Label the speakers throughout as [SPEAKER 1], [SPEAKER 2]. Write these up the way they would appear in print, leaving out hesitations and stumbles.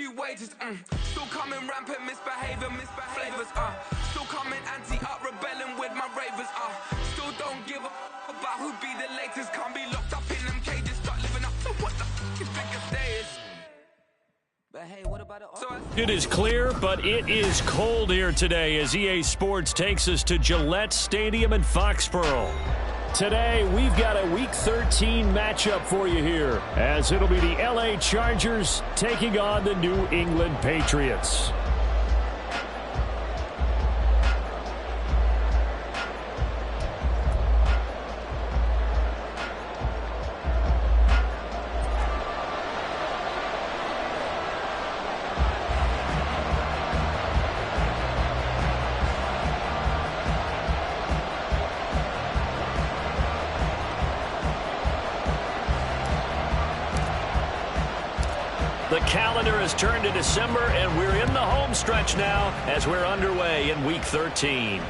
[SPEAKER 1] few wages. Still coming rampant, misbehavior, flavors. Still coming anti-up, rebelling with my ravers. Still don't give a about who be the latest. Can't be locked up in them cages. Start living up to what the f you think a day is. But hey, what about
[SPEAKER 2] it is clear, but it is cold here today as EA Sports takes us to Gillette Stadium in Foxborough. Today, we've got a Week 13 matchup for you here, as it'll be the LA Chargers taking on the New England Patriots. The calendar has turned to December, and we're in the home stretch now as we're underway in Week 13.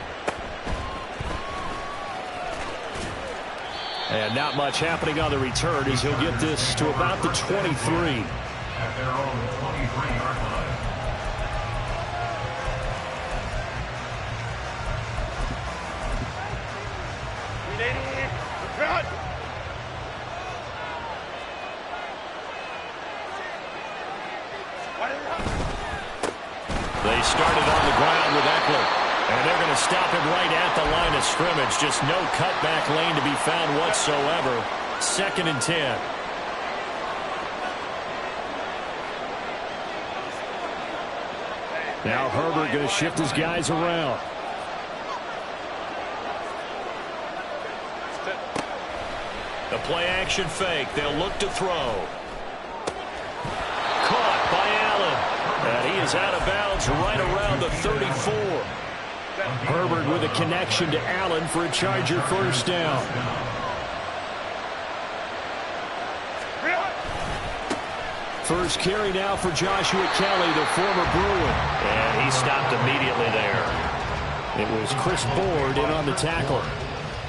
[SPEAKER 2] And not much happening on the return as he'll get this to about the 23.
[SPEAKER 3] At their own 23-yard line.
[SPEAKER 2] They started on the ground with Eckler, and they're going to stop him right at the line of scrimmage. Just no cutback lane to be found whatsoever. 2nd and 10. Now Herbert going to shift his guys around. The play action fake. They'll look to throw. Caught by Allen. And he is out of bounds right around the 34. Herbert with a connection to Allen for a Charger first down. First carry now for Joshua Kelly, the former Bruin. And he stopped immediately there. It was Chris Board in on the tackle.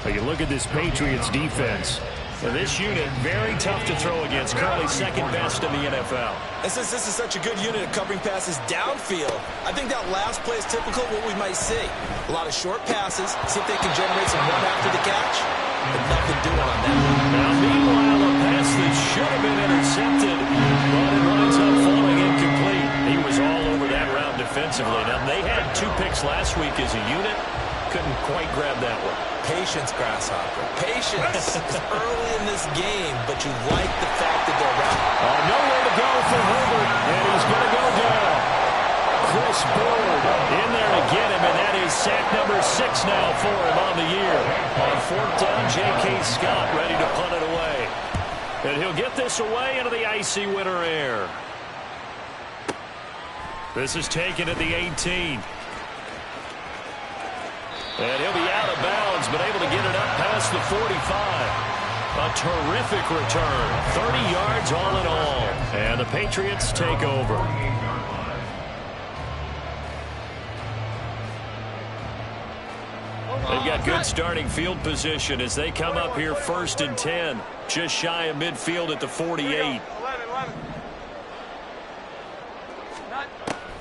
[SPEAKER 2] But you look at this Patriots defense. And this unit, very tough to throw against, currently 2nd best in the NFL.
[SPEAKER 4] And since this is such a good unit of covering passes downfield, I think that last play is typical of what we might see. A lot of short passes, see if they can generate some run after the catch, but nothing doing on that.
[SPEAKER 2] Now, meanwhile, a pass that should have been intercepted, but it winds up falling incomplete. He was all over that route defensively. Now, they had 2 picks last week as a unit. Couldn't quite grab that one.
[SPEAKER 4] Patience, Grasshopper. Patience is early in this game, but you like the fact that they're around.
[SPEAKER 2] Nowhere to go for Herbert, and he's going to go down. Chris Board in there to get him, and that is sack number 6 now for him on the year. On 4th down, J.K. Scott ready to punt it away. And he'll get this away into the icy winter air. This is taken at the 18. And he'll be out of bounds, but able to get it up past the 45. A terrific return. 30 yards all in all. And the Patriots take over. They've got good starting field position as they come up here 1st and 10. Just shy of midfield at the 48.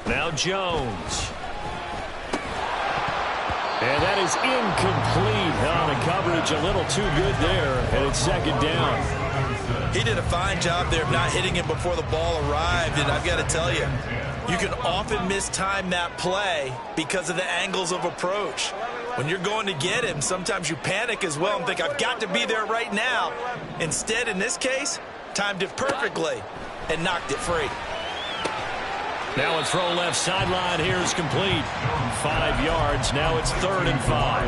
[SPEAKER 2] Now Jones. And that is incomplete on a coverage. A little too good there, and it's 2nd down.
[SPEAKER 4] He did a fine job there of not hitting it before the ball arrived, and I've got to tell you, you can often mistime that play because of the angles of approach. When you're going to get him, sometimes you panic as well and think, I've got to be there right now. Instead, in this case, timed it perfectly and knocked it free.
[SPEAKER 2] Now a throw left sideline here is complete. 5 yards. Now it's 3rd and 5.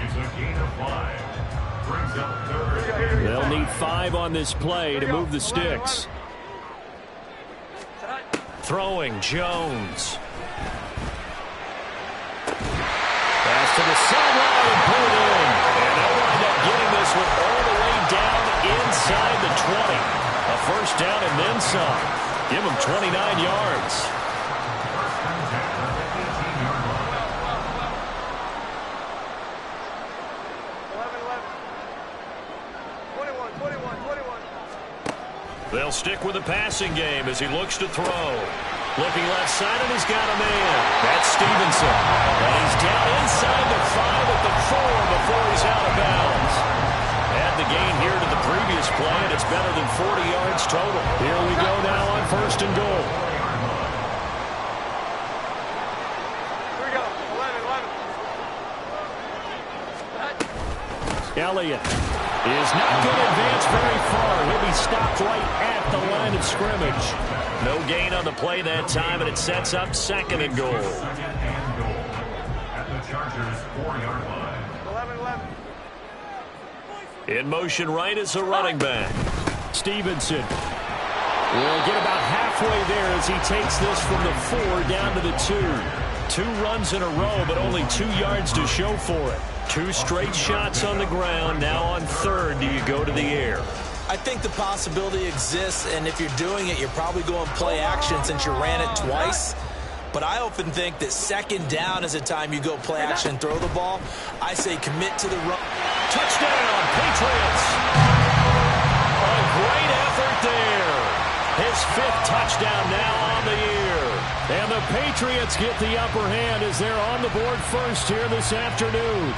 [SPEAKER 3] It's a gain of 5. Brings up 3rd.
[SPEAKER 2] They'll need 5 on this play to move the sticks. Throwing Jones. Pass to the sideline and pulled in. And they'll wind up getting this one all the way down inside the 20. A first down and then some. Give him 29 yards. They'll stick with the passing game as he looks to throw. Looking left side, and he's got a man. That's Stevenson. And he's down inside the 5 at the 4 before he's out of bounds. Add the gain here to the previous play, and it's better than 40 yards total. Here we go now on 1st and goal.
[SPEAKER 5] Here we go. 11.
[SPEAKER 2] Elliott is not going to advance very far. He'll be stopped right at the line of scrimmage. No gain on the play that time, and it sets up 2nd and goal.
[SPEAKER 3] At the Chargers' 4-yard line.
[SPEAKER 5] 11.
[SPEAKER 2] In motion right is a running back. Stevenson will get about halfway there as he takes this from the 4 down to the 2. 2 runs in a row, but only 2 yards to show for it. 2 straight shots on the ground. Now on 3rd, do you go to the air?
[SPEAKER 4] I think the possibility exists, and if you're doing it, you're probably going play action since you ran it twice. But I often think that 2nd down is a time you go play action and throw the ball. I say commit to the run.
[SPEAKER 2] Touchdown, Patriots! A great effort there. His 5th touchdown now on the year. And the Patriots get the upper hand as they're on the board first here this afternoon.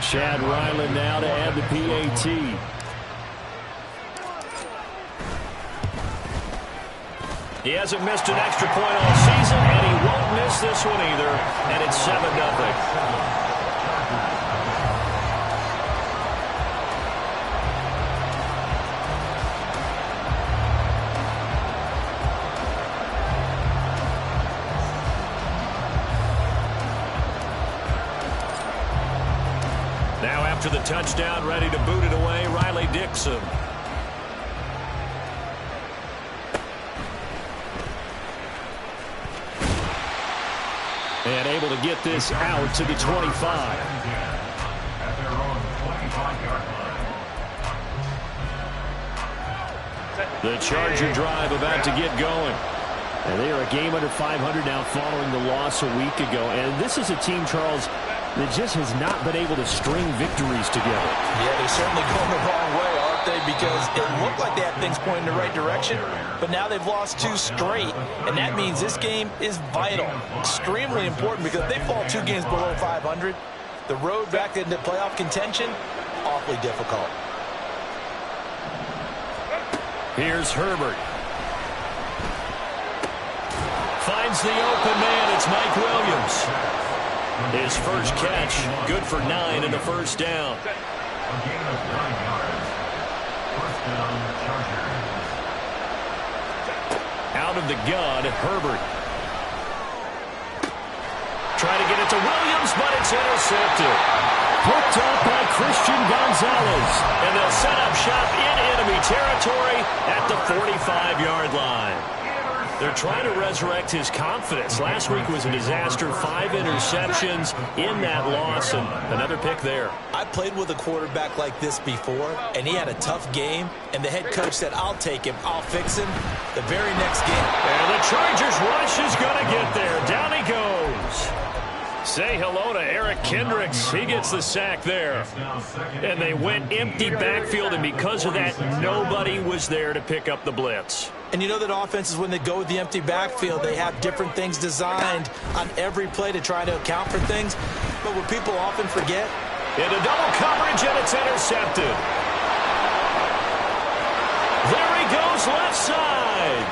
[SPEAKER 2] Chad Ryland now to add the PAT. He hasn't missed an extra point all season, and he won't miss this one either. And it's 7-0. Now after the touchdown, ready to boot it away, Riley Dixon. And able to get this out to the 25.
[SPEAKER 3] At their own 25-yard line.
[SPEAKER 2] The Charger drive about to get going. And they are a game under 500 now following the loss a week ago. And this is a team, Charles, that just has not been able to string victories together.
[SPEAKER 4] Yeah, they're certainly going the wrong way, aren't they? Because it looked like they had things pointing in the right direction, but now they've lost 2 straight, and that means this game is vital, extremely important, because if they fall 2 games below 500, the road back into playoff contention, awfully difficult.
[SPEAKER 2] Here's Herbert. Finds the open man. It's Mike Williams. His first catch, good for 9 and a first down.
[SPEAKER 3] A gain of 9 yards. First down, Chargers.
[SPEAKER 2] Out of the gun, Herbert. Try to get it to Williams, but it's intercepted. Picked up by Christian Gonzalez. And they'll set up shop in enemy territory at the 45-yard line. They're trying to resurrect his confidence. Last week was a disaster. 5 interceptions in that loss, and another pick there.
[SPEAKER 4] I played with a quarterback like this before, and he had a tough game, and the head coach said, I'll take him, I'll fix him. The very next game.
[SPEAKER 2] And the Chargers rush is going to get there. Down he goes. Say hello to Eric Kendricks. He gets the sack there. And they went empty backfield, and because of that, nobody was there to pick up the blitz.
[SPEAKER 4] And you know that offenses, when they go with the empty backfield, they have different things designed on every play to try to account for things. But what people often forget.
[SPEAKER 2] Into double coverage, and it's intercepted. There he goes, left side.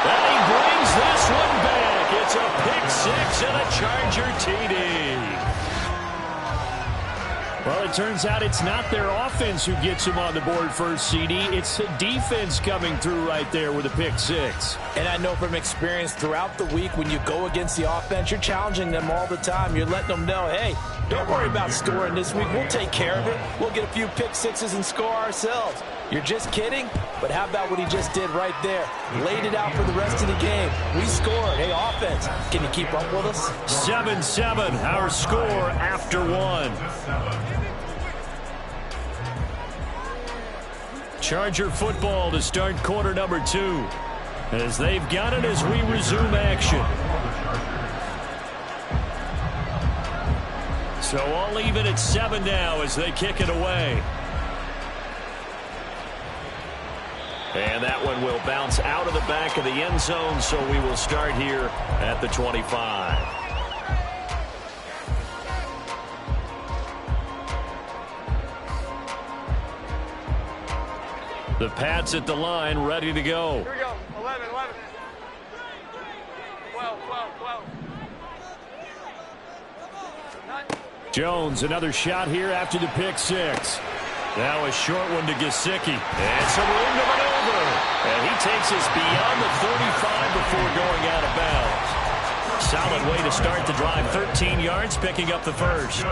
[SPEAKER 2] And he brings this one back. It's a pick 6 and a Charger TD. Well, it turns out it's not their offense who gets them on the board first, CD. It's the defense coming through right there with a pick 6.
[SPEAKER 4] And I know from experience throughout the week, when you go against the offense, you're challenging them all the time. You're letting them know, hey, don't worry about scoring this week. We'll take care of it. We'll get a few pick 6s and score ourselves. You're just kidding? But how about what he just did right there? Laid it out for the rest of the game. We scored. Hey, offense, can you keep up with us?
[SPEAKER 2] 7-7, our score after 1. Charger football to start quarter number 2. As they've got it as we resume action. So all even at 7 now as they kick it away. And that one will bounce out of the back of the end zone, so we will start here at the 25. The Pats at the line, ready to go.
[SPEAKER 5] Here we go. 11, 11. 12, 12, 12. 9.
[SPEAKER 2] Jones, another shot here after the pick six. Now a short one to Gesicki. And some room to maneuver. And he takes us beyond the 35 before going out of bounds. Solid way to start the drive. 13 yards, picking up the first.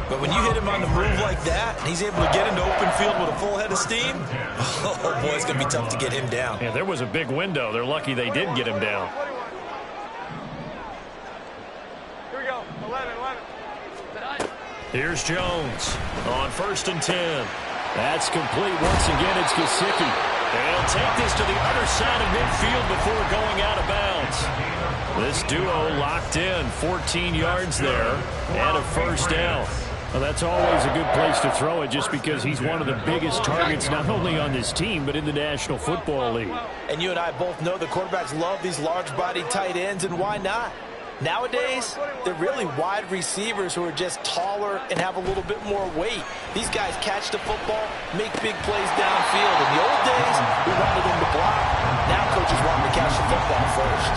[SPEAKER 4] But when you hit him on the move like that, and he's able to get into open field with a full head of steam, oh, boy, it's going to be tough to get him down.
[SPEAKER 2] Yeah, there was a big window. They're lucky they did get him down.
[SPEAKER 5] Here we go. 11, 11.
[SPEAKER 2] Here's Jones on 1st and 10. That's complete. Once again, it's Gesicki. And he'll take this to the other side of midfield before going out of bounds. This duo locked in. 14 yards there and a first down. Well, that's always a good place to throw it just because he's one of the biggest targets not only on this team but in the National Football League.
[SPEAKER 4] And you and I both know the quarterbacks love these large-bodied tight ends, and why not? Nowadays, they're really wide receivers who are just taller and have a little bit more weight. These guys catch the football, make big plays downfield. In the old days, we wanted them to block. Now coaches want them to catch the football first.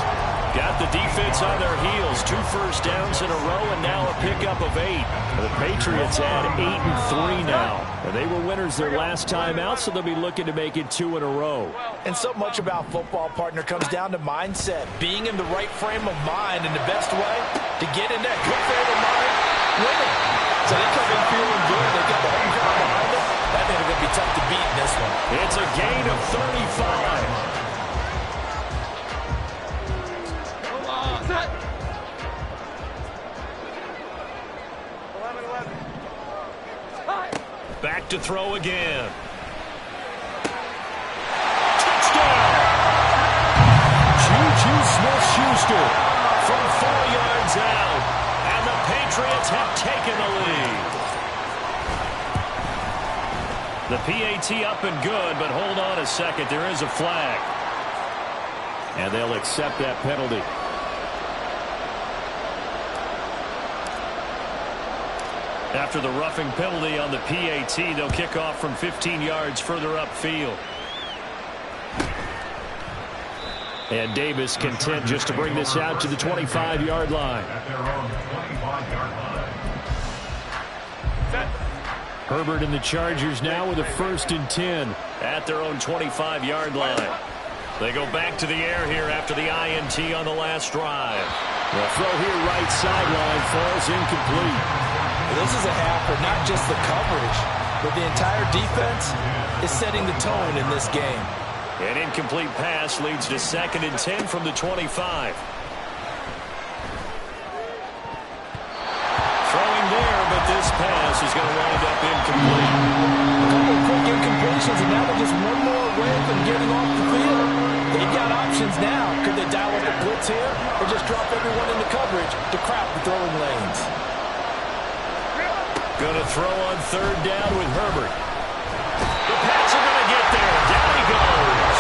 [SPEAKER 2] Got the defense on their heels. 2 first downs in a row and now a pickup of 8. The Patriots add 8-3 now. And they were winners their last time out, so they'll be looking to make it 2 in a row.
[SPEAKER 4] And so much about football, partner, comes down to mindset. Being in the right frame of mind, and the best way to get in that good frame of mind, winning. So they come in feeling good. They got the home crowd behind them. That thing is going to be tough to beat in this one.
[SPEAKER 2] It's a gain of 35. Back to throw again. Touchdown! Juju Smith-Schuster from 4 yards out. And the Patriots have taken the lead. The PAT up and good, but hold on a second. There is a flag. And they'll accept that penalty. After the roughing penalty on the PAT, they'll kick off from 15 yards further upfield. And Davis content just to bring this out to the 25-yard line. Herbert and the Chargers now with a 1st and 10 at their own 25-yard line. They go back to the air here after the INT on the last drive. The throw here right sideline falls incomplete.
[SPEAKER 4] This is a half for not just the coverage, but the entire defense is setting the tone in this game.
[SPEAKER 2] An incomplete pass leads to 2nd and 10 from the 25. Throwing there, but this pass is going to wind up incomplete.
[SPEAKER 4] A couple of quick incompletions, and now they're just one more away from getting off the field. They've got options now. Could they dial up a blitz here, or just drop everyone into coverage to crowd the throwing lanes?
[SPEAKER 2] Going to throw on 3rd down with Herbert. The Pats are going to get there. Down he goes.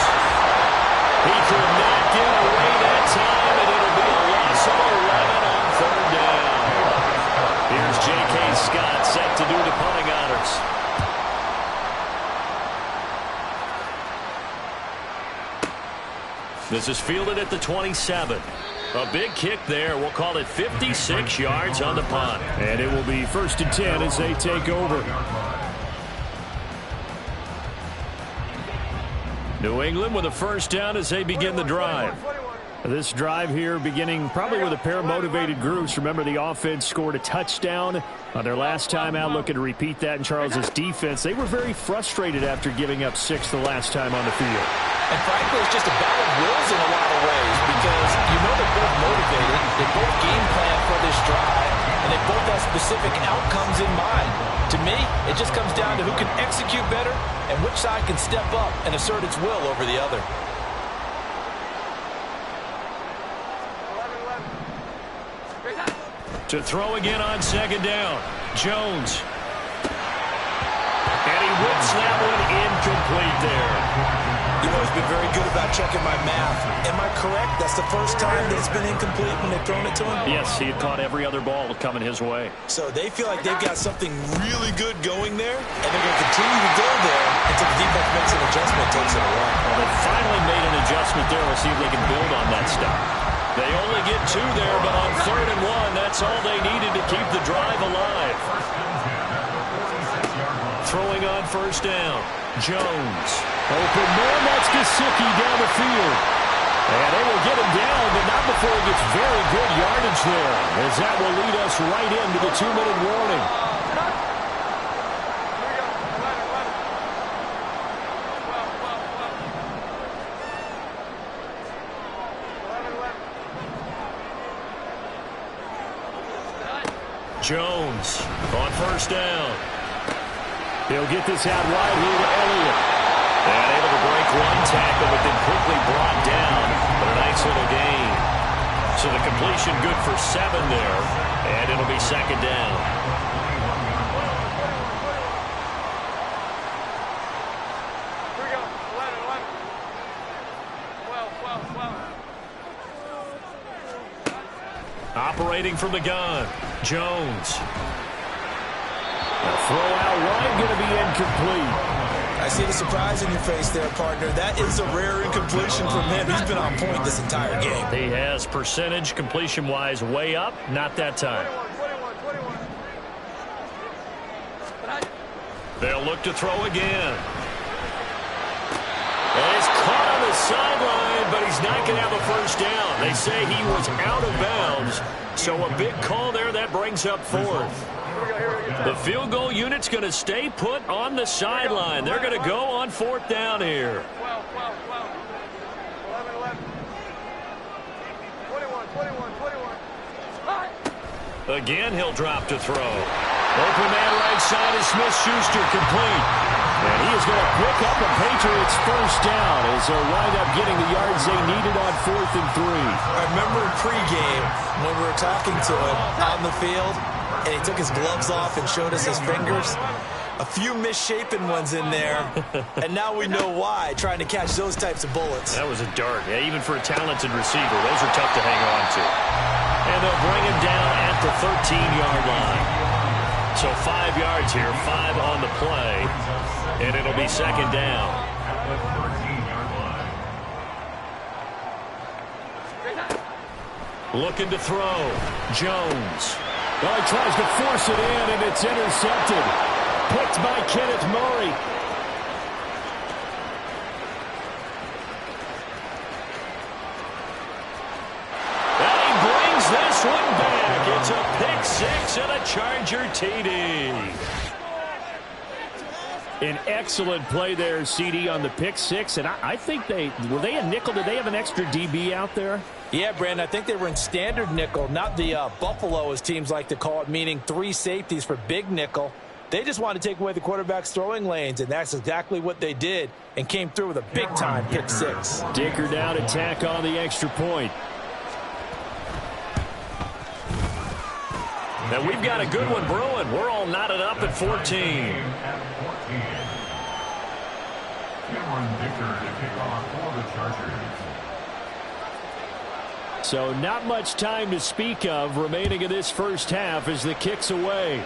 [SPEAKER 2] He could not get away that time, and it'll be a loss of 11 on 3rd down. Here's J.K. Scott set to do the punting honors. This is fielded at the 27. A big kick there. We'll call it 56 yards on the punt. And it will be 1st and 10 as they take over. New England with a 1st down as they begin the drive. This drive here beginning probably with a pair of motivated groups. Remember, the offense scored a touchdown on their last time out. Looking to repeat that in Charles's defense. They were very frustrated after giving up 6 the last time on the field.
[SPEAKER 4] And frankly, it's just a battle of wills in a lot of ways because you know they're both motivated. They both game plan for this drive, and they both have specific outcomes in mind. To me, it just comes down to who can execute better and which side can step up and assert its will over the other.
[SPEAKER 2] To throw again on 2nd down. Jones. And he whips that one incomplete there.
[SPEAKER 4] You've always been very good about checking my math. Am I correct? That's the first time that it's been incomplete when they've thrown it to him?
[SPEAKER 2] Yes, he had caught every other ball coming his way.
[SPEAKER 4] So they feel like they've got something really good going there, and they're going to continue to go there until the defense makes an adjustment, takes it away.
[SPEAKER 2] Well, they finally made an adjustment there. We'll see if they can build on that stuff. They only get 2 there, but on 3rd and 1, that's all they needed to keep the drive alive. Throwing on 1st down. Jones. Open man, that's Gesicki down the field. And they will get him down, but not before he gets very good yardage there, as that will lead us right into the 2-minute warning. Jones on 1st down. He'll get this out wide here to Elliott. And able to break one tackle, but then quickly brought down. But a nice little gain. So the completion good for 7 there. And it'll be 2nd down.
[SPEAKER 5] Here we go. 11, 11. 12, 12, 12.
[SPEAKER 2] Operating from the gun. Jones. A throw out wide, going to be incomplete.
[SPEAKER 4] I see the surprise in your face there, partner. That is a rare incompletion from him. He's been on point this entire game.
[SPEAKER 2] He has percentage completion-wise way up. Not that time.
[SPEAKER 5] 21.
[SPEAKER 2] They'll look to throw again. And he's caught on the sideline, but he's not going to have a 1st down. They say he was out of bounds. So a big call there. That brings up 4th. The field goal unit's going to stay put on the sideline. They're going to go on 4th down here.
[SPEAKER 5] 12, 12, 12. 11, 11. 21, 21, 21.
[SPEAKER 2] Again, he'll drop to throw. Open man right side is Smith-Schuster, complete. And he is going to pick up a Patriots 1st down as they'll wind up getting the yards they needed on 4th and 3.
[SPEAKER 4] I remember in pregame when we were talking to him on the field, and he took his gloves off and showed us his fingers. A few misshapen ones in there, and now we know why, trying to catch those types of bullets.
[SPEAKER 2] That was a dart. Yeah, even for a talented receiver, those are tough to hang on to. And they'll bring him down at the 13-yard line. So 5 yards here, 5 on the play, and it'll be 2nd down. Looking to throw. Jones. Oh, he tries to force it in, and it's intercepted. Picked by Kenneth Murray. And he brings this one back. It's a pick 6 and a Charger TD. An excellent play there, CD, on the pick 6. And I think were they a nickel? Did they have an extra DB out there?
[SPEAKER 4] Yeah, Brandon, I think they were in standard nickel, not the Buffalo, as teams like to call it, meaning 3 safeties for big nickel. They just wanted to take away the quarterback's throwing lanes, and that's exactly what they did, and came through with a big-time pick 6.
[SPEAKER 2] Dicker down to tack on the extra point. And we've got a good one brewing. We're all knotted up at 14.
[SPEAKER 3] Cameron Dicker to kick off for the Chargers.
[SPEAKER 2] So not much time to speak of remaining in this 1st half as the kick's away.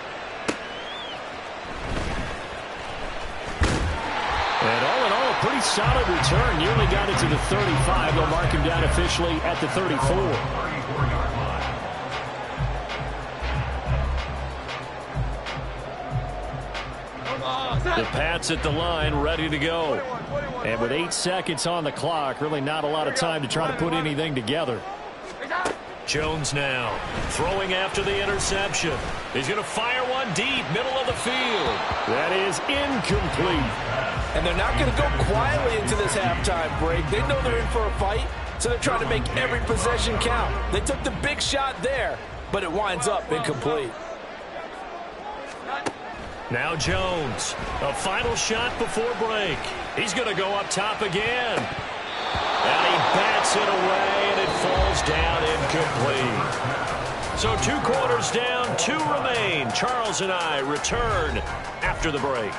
[SPEAKER 2] And all in all, a pretty solid return. Nearly got it to the 35. They'll mark him down officially at the 34. The Pats at the line, ready to go. And with 8 seconds on the clock, really not a lot of time to try to put anything together. Jones now throwing after the interception. He's going to fire one deep, middle of the field. That is incomplete.
[SPEAKER 4] And they're not going to go quietly into this halftime break. They know they're in for a fight, so they're trying to make every possession count. They took the big shot there, but it winds up incomplete.
[SPEAKER 2] Now Jones, a final shot before break. He's going to go up top again. And he bats it away, and it falls down incomplete. So 2 quarters down, 2 remain. Charles and I return after the break.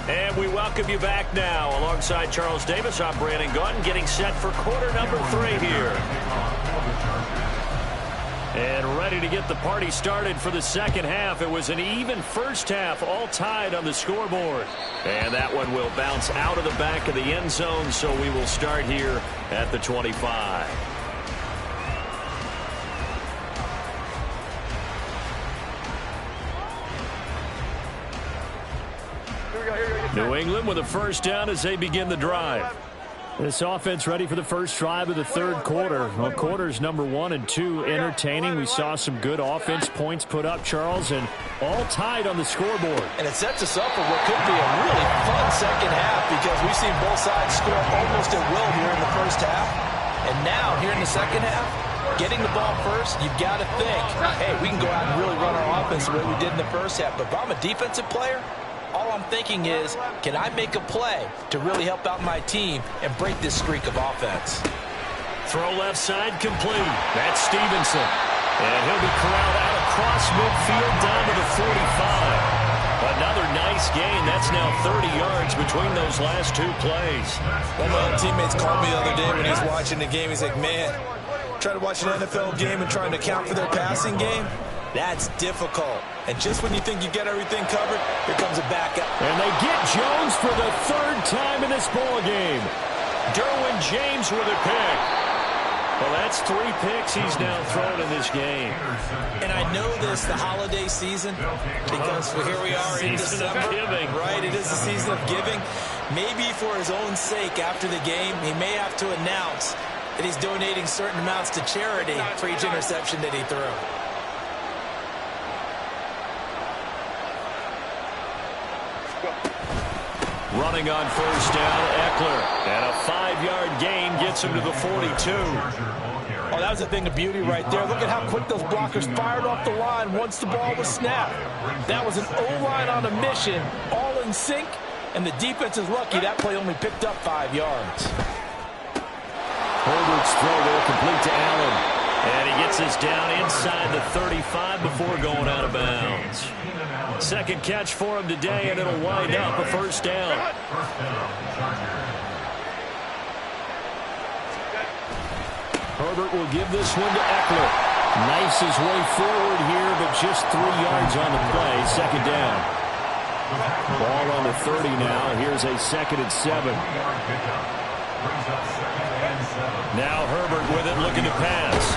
[SPEAKER 2] And we welcome you back now. Alongside Charles Davis, I'm Brandon Gaudin, getting set for quarter number 3 here. And ready to get the party started for the second half. It was an even first half, all tied on the scoreboard. And that one will bounce out of the back of the end zone, so we will start here at the 25. New England with a first down as they begin the drive. This offense ready for the first drive of the third quarter. Well, quarters number 1 and 2 entertaining. We saw some good offense points put up, Charles, and all tied on the scoreboard.
[SPEAKER 4] And it sets us up for what could be a really fun second half because we've seen both sides score almost at will here in the first half. And now, here in the second half, getting the ball first, you've got to think, hey, we can go out and really run our offense the way we did in the first half. But if I'm a defensive player, all I'm thinking is, can I make a play to really help out my team and break this streak of offense?
[SPEAKER 2] Throw left side complete. That's Stevenson. And he'll be corralled out across midfield down to the 45. Another nice gain. That's now 30 yards between those last 2 plays.
[SPEAKER 4] One of my other teammates called me the other day when he was watching the game. He's like, man, trying to watch an NFL game and trying to account for their passing game? That's difficult. And just when you think you get everything covered, here comes a backup.
[SPEAKER 2] And they get Jones for the 3rd time in this ball game. Derwin James with a pick. Well, that's 3 picks he's now thrown in this game.
[SPEAKER 4] And I know this, the holiday season, because here we are in December.
[SPEAKER 2] Giving.
[SPEAKER 4] Right, it is the season of giving. Maybe for his own sake after the game, he may have to announce that he's donating certain amounts to charity for each interception that he threw.
[SPEAKER 2] Running on first down, Eckler. And a 5-yard gain gets him to the 42.
[SPEAKER 4] Oh, that was a thing of beauty right there. Look at how quick those blockers fired off the line once the ball was snapped. That was an O-line on a mission, all in sync, and the defense is lucky that play only picked up 5 yards.
[SPEAKER 2] Herbert's throw there complete to Allen. And he gets us down inside the 35 before going out of bounds. Second catch for him today, and it'll wind up a first down. Herbert will give this one to Eckler. Knifes his way forward here, but just 3 yards on the play. Second down. Ball on the 30 now. Here's a 2nd and 7. Now Herbert with it, looking to pass.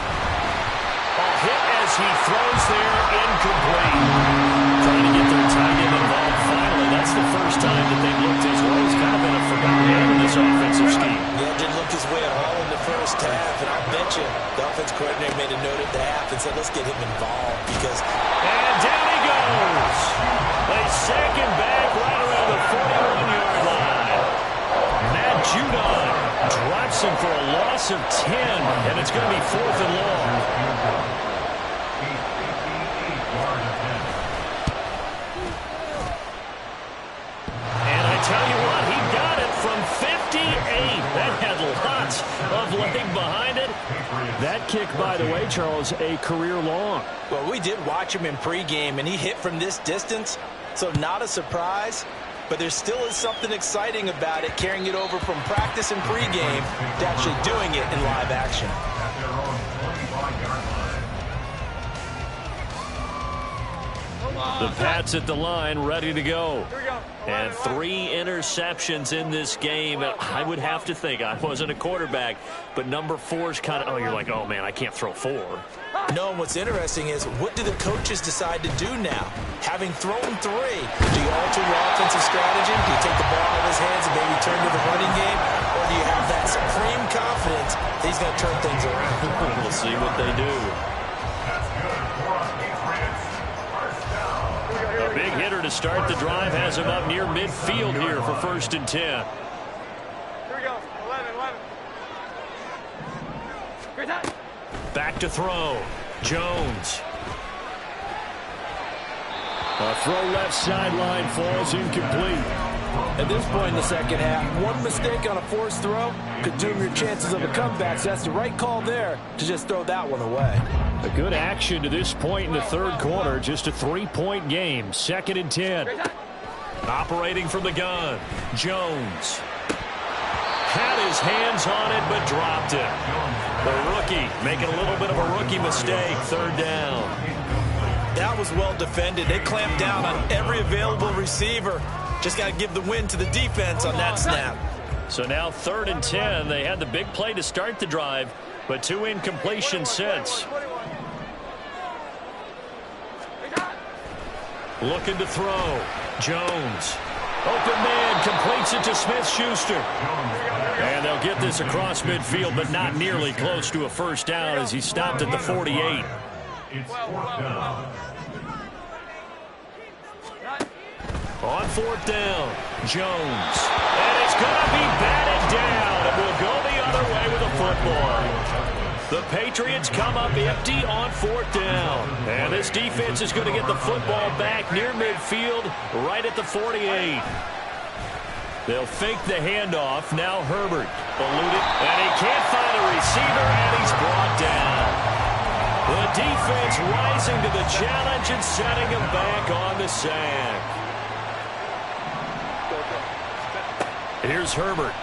[SPEAKER 2] A hit as he throws there, incomplete. Trying to get their tight end involved finally. That's the first time that they've looked as well. He's kind of been a forgotten man in this offensive scheme.
[SPEAKER 4] Yeah, didn't look his way at all in the first half, and I'll bet you the offense coordinator made a note at the half and said, let's get him involved because...
[SPEAKER 2] And down he goes. They sack him back right around the 41-yard line. Matt Judon drops him for a loss of 10, and it's going to be 4th and long. And I tell you what, he got it from 58. That had lots of leg behind it. That kick, by the way, Charles, a career long.
[SPEAKER 4] Well, we did watch him in pregame, and he hit from this distance, so not a surprise. But there still is something exciting about it, carrying it over from practice and pregame to actually doing it in live action.
[SPEAKER 2] The Pats at the line, ready to go. And 3 interceptions in this game. I would have to think, I wasn't a quarterback, but number 4's kind of, you're like, oh, man, I can't throw 4.
[SPEAKER 4] No, and what's interesting is, what do the coaches decide to do now? Having thrown 3, do you alter your offensive strategy? Do you take the ball out of his hands and maybe turn to the running game? Or do you have that supreme confidence that he's going to turn things around?
[SPEAKER 2] We'll see what they do. A big hitter to start the drive has him up near midfield here for 1st and 10.
[SPEAKER 5] Here we go. 11.
[SPEAKER 2] Back to throw. Jones. A throw left sideline falls incomplete.
[SPEAKER 6] At this point in the second half, one mistake on a forced throw could doom your chances of a comeback. So that's the right call there to just throw that one away.
[SPEAKER 2] A good action to this point in the third quarter. Just a 3-point game. 2nd and 10. Operating from the gun. Jones. Had his hands on it, but dropped it. The rookie making a little bit of a rookie mistake. 3rd down.
[SPEAKER 4] That was well defended. They clamped down on every available receiver. Just got to give the win to the defense on that snap.
[SPEAKER 2] So now 3rd and 10. They had the big play to start the drive, but 2 incompletions since. Looking to throw. Jones. Open man, completes it to Smith-Schuster. And they'll get this across midfield, but not nearly close to a first down as he stopped at the 48.
[SPEAKER 3] It's 4th down.
[SPEAKER 2] On 4th down, Jones. And it's going to be batted down. It will go the other way with a football. The Patriots come up empty on 4th down. And this defense is going to get the football back near midfield, right at the 48. They'll fake the handoff. Now Herbert. Eluded. And he can't find a receiver, and he's brought down. The defense rising to the challenge and setting him back on the sack. Here's Herbert.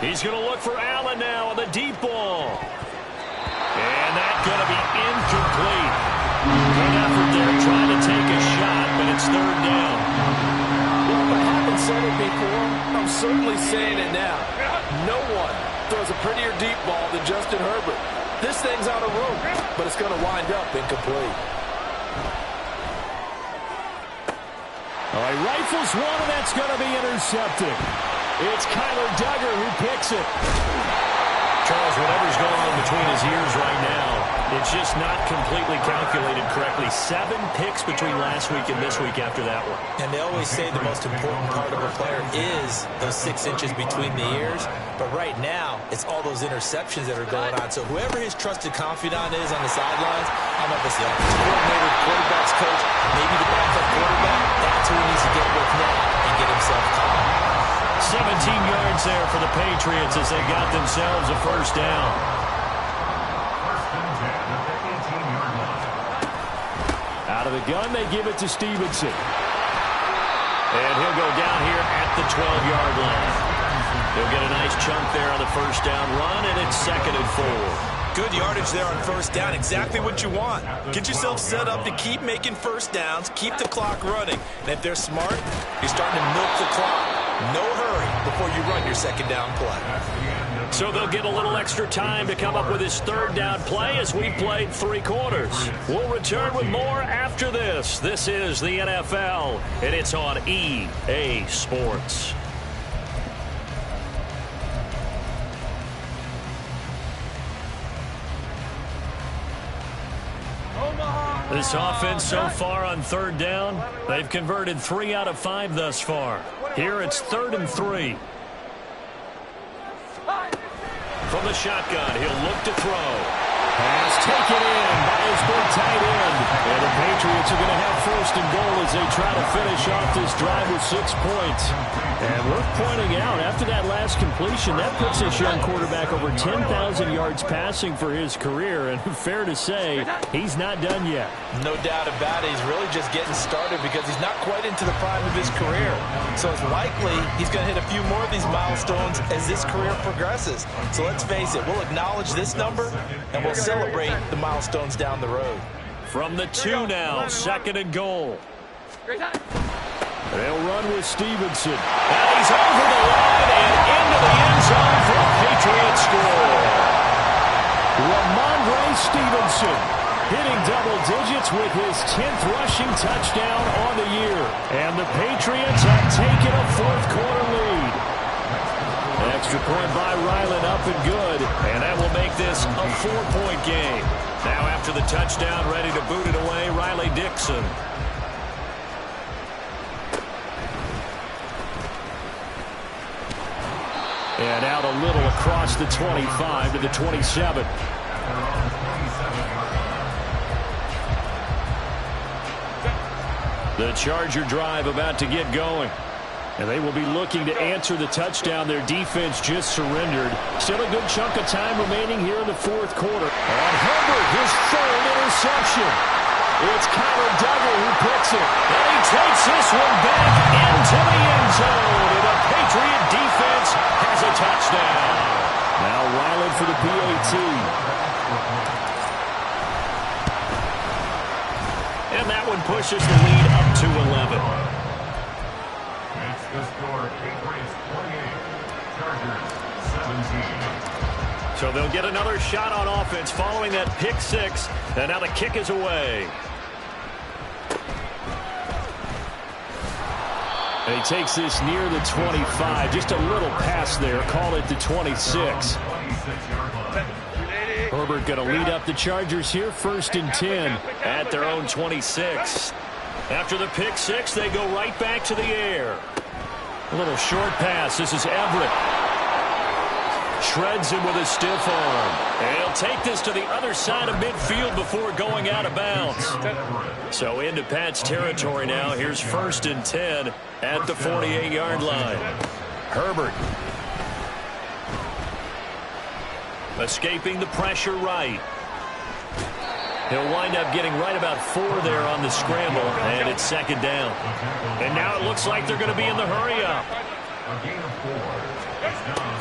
[SPEAKER 2] He's going to look for Allen now on the deep ball. And that's going to be incomplete. Good effort there trying to take a shot, but it's 3rd down.
[SPEAKER 6] Well, if I haven't said it before, I'm certainly saying it now. No one throws a prettier deep ball than Justin Herbert. This thing's out of room, but it's going to wind up incomplete.
[SPEAKER 2] All right, rifles one, and that's going to be intercepted. It's Kyler Duggar who picks it. Charles, whatever's going on between his ears right now, it's just not completely calculated correctly. 7 picks between last week and this week after that one.
[SPEAKER 4] And they always say the most important part of a player is those 6 inches between the ears. But right now, it's all those interceptions that are going on. So whoever his trusted confidant is on the sidelines, I don't know if it's the offensive coordinator, quarterback's coach, maybe the backup quarterback, that's who he needs to get with now and get himself calm.
[SPEAKER 2] 17 yards there for the Patriots as they got themselves a first down.
[SPEAKER 3] 1st and 10 at the 18-yard line.
[SPEAKER 2] Out of the gun, they give it to Stevenson. And he'll go down here at the 12-yard line. He'll get a nice chunk there on the first down run, and it's 2nd and 4.
[SPEAKER 4] Good yardage there on first down. Exactly what you want. Get yourself set up to keep making first downs, keep the clock running. And if they're smart, you're starting to milk the clock. No hurry before you run your 2nd down play.
[SPEAKER 2] So they'll get a little extra time to come up with his 3rd down play as we played 3 quarters. We'll return with more after this. This is the NFL, and it's on EA Sports. This offense so far on 3rd down, they've converted 3 out of 5 thus far. Here it's 3rd and 3. From the shotgun, he'll look to throw. Pass taken in by his big tight end. And the Patriots are going to have 1st and goal as they try to finish off this drive with 6 points. And worth pointing out, after that last completion, that puts this young quarterback over 10,000 yards passing for his career. And fair to say, he's not done yet.
[SPEAKER 4] No doubt about it. He's really just getting started because he's not quite into the prime of his career. So it's likely he's going to hit a few more of these milestones as this career progresses. So let's face it, we'll acknowledge this number and we'll celebrate the milestones down the road.
[SPEAKER 2] From the 2 now, 2nd and goal. They'll run with Stevenson. And he's over the line and into the end zone for a Patriot score. Ramondre Stevenson hitting double digits with his 10th rushing touchdown on the year. And the Patriots have taken a 4th quarter lead. Extra point by Ryland up and good. And that will make this a 4-point game. Now after the touchdown, ready to boot it away, Riley Dixon. And out a little across the 25 to the 27. The Charger drive about to get going. And they will be looking to answer the touchdown their defense just surrendered. Still a good chunk of time remaining here in the fourth quarter. And Herbert, his third interception. It's Kyler Duggar who picks it. And he takes this one back into the end zone. And the Patriot defense has a touchdown. Now Weiland for the PAT. And that one pushes the lead up to 11.
[SPEAKER 3] Makes the score Patriots 28, Chargers 17.
[SPEAKER 2] So they'll get another shot on offense following that pick six. And now the kick is away. And he takes this near the 25. Just a little pass there. Call it the 26. Herbert going to lead up the Chargers here. 1st and 10 at their own 26. After the pick six, they go right back to the air. A little short pass. This is Everett. Shreds him with a stiff arm. And he'll take this to the other side of midfield before going out of bounds. So into Pat's territory now. Here's 1st and 10 at the 48-yard line. Herbert. Escaping the pressure right. He'll wind up getting right about 4 there on the scramble, and it's 2nd down. And now it looks like they're going to be in the hurry-up.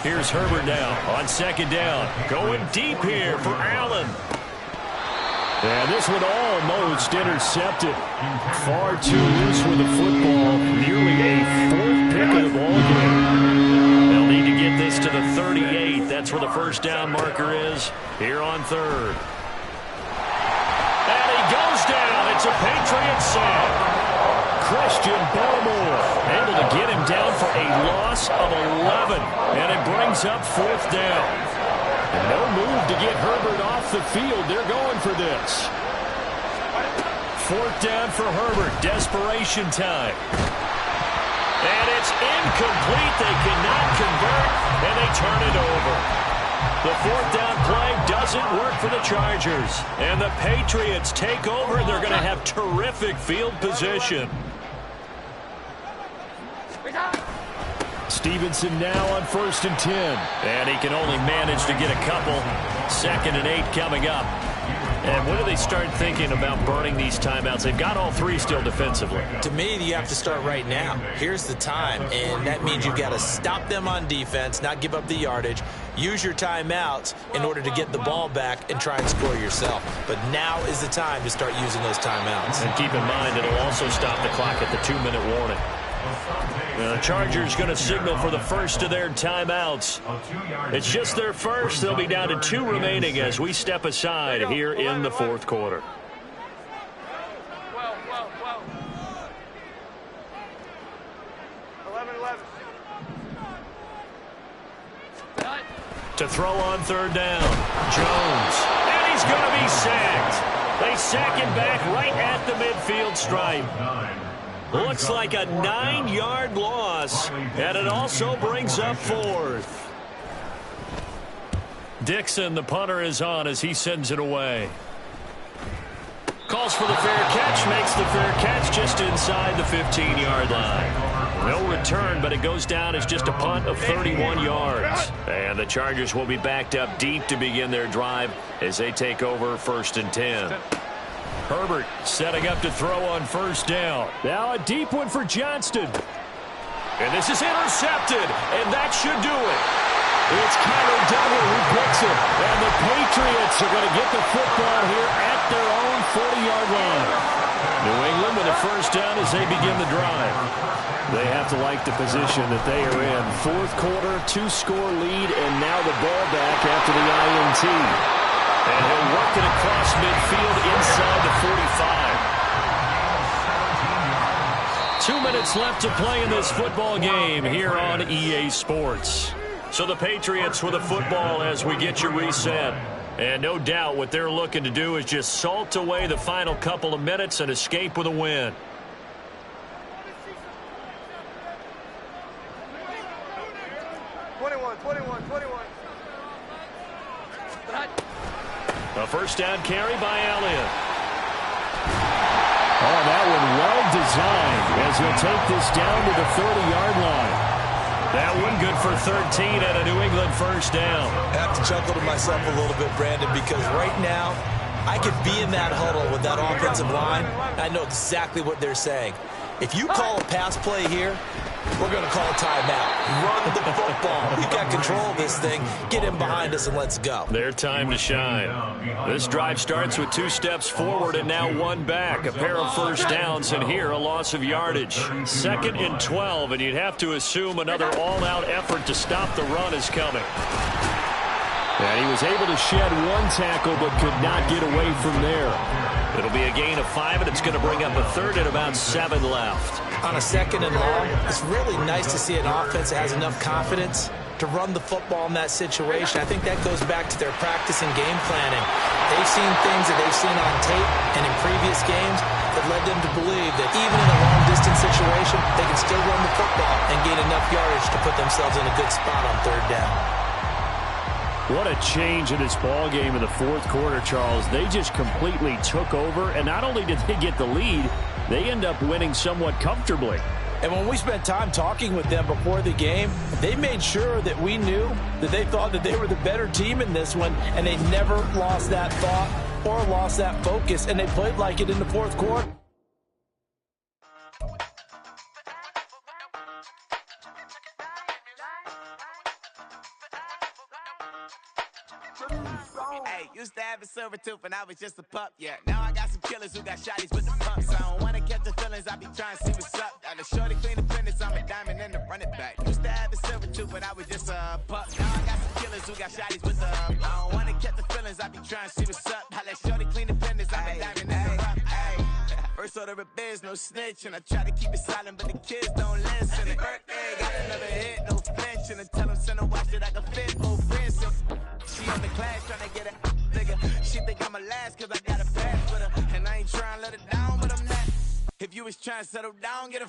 [SPEAKER 2] Here's Herbert now on 2nd down. Going deep here for Allen. And this one almost intercepted. Far too loose with the football. Nearly a 4th pick of the ball game. They'll need to get this to the 38. That's where the 1st down marker is here on 3rd. And he goes down. It's a Patriot sack. Christian Barmore able to get him down for a loss of 11. And it brings up 4th down. And no move to get Herbert off the field. They're going for this. 4th down for Herbert. Desperation time. And it's incomplete. They cannot convert, and they turn it over. The 4th down play doesn't work for the Chargers. And the Patriots take over. They're going to have terrific field position. Stevenson now on 1st and 10. And he can only manage to get a couple. 2nd and 8 coming up. And when do they start thinking about burning these timeouts? They've got all 3 still defensively.
[SPEAKER 4] To me, you have to start right now. Here's the time, and that means you've got to stop them on defense, not give up the yardage, use your timeouts in order to get the ball back and try and score yourself. But now is the time to start using those timeouts.
[SPEAKER 2] And keep in mind, it'll also stop the clock at the 2-minute warning. The Chargers going to signal for the first of their timeouts. It's just their first. They'll be down to 2 remaining as we step aside here in the 4th quarter. To throw on 3rd down. Jones. And he's going to be sacked. They sack him back right at the midfield stripe. Looks like a 9-yard loss, and it also brings up 4th. Dixon, the punter, is on as he sends it away. Calls for the fair catch, makes the fair catch just inside the 15-yard line. No return, but it goes down as just a punt of 31 yards. And the Chargers will be backed up deep to begin their drive as they take over 1st and 10. Herbert setting up to throw on 1st down. Now a deep one for Johnston. And this is intercepted, and that should do it. It's Kyler Duggar who picks it. And the Patriots are going to get the football here at their own 40-yard line. New England with a 1st down as they begin the drive. They have to like the position that they are in. 4th quarter, 2-score lead, and now the ball back after the INT. And he'll work it across midfield inside the 45. 2 minutes left to play in this football game here on EA Sports. So the Patriots with the football as we get you reset. And no doubt what they're looking to do is just salt away the final couple of minutes and escape with a win. A 1st down carry by Elliott. Oh, that one well designed as he'll take this down to the 30-yard line. That one good for 13 and a New England first down.
[SPEAKER 4] I have to chuckle to myself a little bit, Brandon, because right now I could be in that huddle with that offensive line. I know exactly what they're saying. If you call a pass play here, we're going to call a timeout. Run the football. We've got control of this thing. Get in behind us and let's go.
[SPEAKER 2] Their time to shine. This drive starts with 2 steps forward and now 1 back. A pair of first downs, and here a loss of yardage. 2nd and 12, and you'd have to assume another all-out effort to stop the run is coming. And he was able to shed 1 tackle but could not get away from there. It'll be a gain of 5, and it's going to bring up a 3rd and about 7 left.
[SPEAKER 4] On a 2nd and long, it's really nice to see an offense that has enough confidence to run the football in that situation. I think that goes back to their practice and game planning. They've seen things that they've seen on tape and in previous games that led them to believe that even in a long-distance situation, they can still run the football and gain enough yardage to put themselves in a good spot on 3rd down.
[SPEAKER 2] What a change in this ball game in the 4th quarter, Charles. They just completely took over, and not only did they get the lead, they end up winning somewhat comfortably.
[SPEAKER 6] And when we spent time talking with them before the game, they made sure that we knew that they thought that they were the better team in this one, and they never lost that thought or lost that focus, and they played like it in the 4th quarter.
[SPEAKER 7] Hey, used to have a silver tooth when I was just a pup, yeah. Now I got some killers who got shotties with the pumps. I don't wanna catch the feelings, I be trying to see what's up. Now the shorty clean the fitness, I'm a diamond and the run it back. Used to have a silver tooth when I was just a pup. Now I got some killers who got shotties with the I don't wanna catch the feelings, I be trying to see what's up. How that shorty clean the fitness, I'm a diamond and the rough. First order of biz, no snitch, and I try to keep it silent, but the kids don't listen. And birthday, got another hit, no flinch, and I tell them send a watch that I can fit, no Vincent. She on the class trying to get a nigga. She think I'm a last cause I got a pass with her. And I ain't trying to let her down, but I'm not. If you was trying to settle down, get a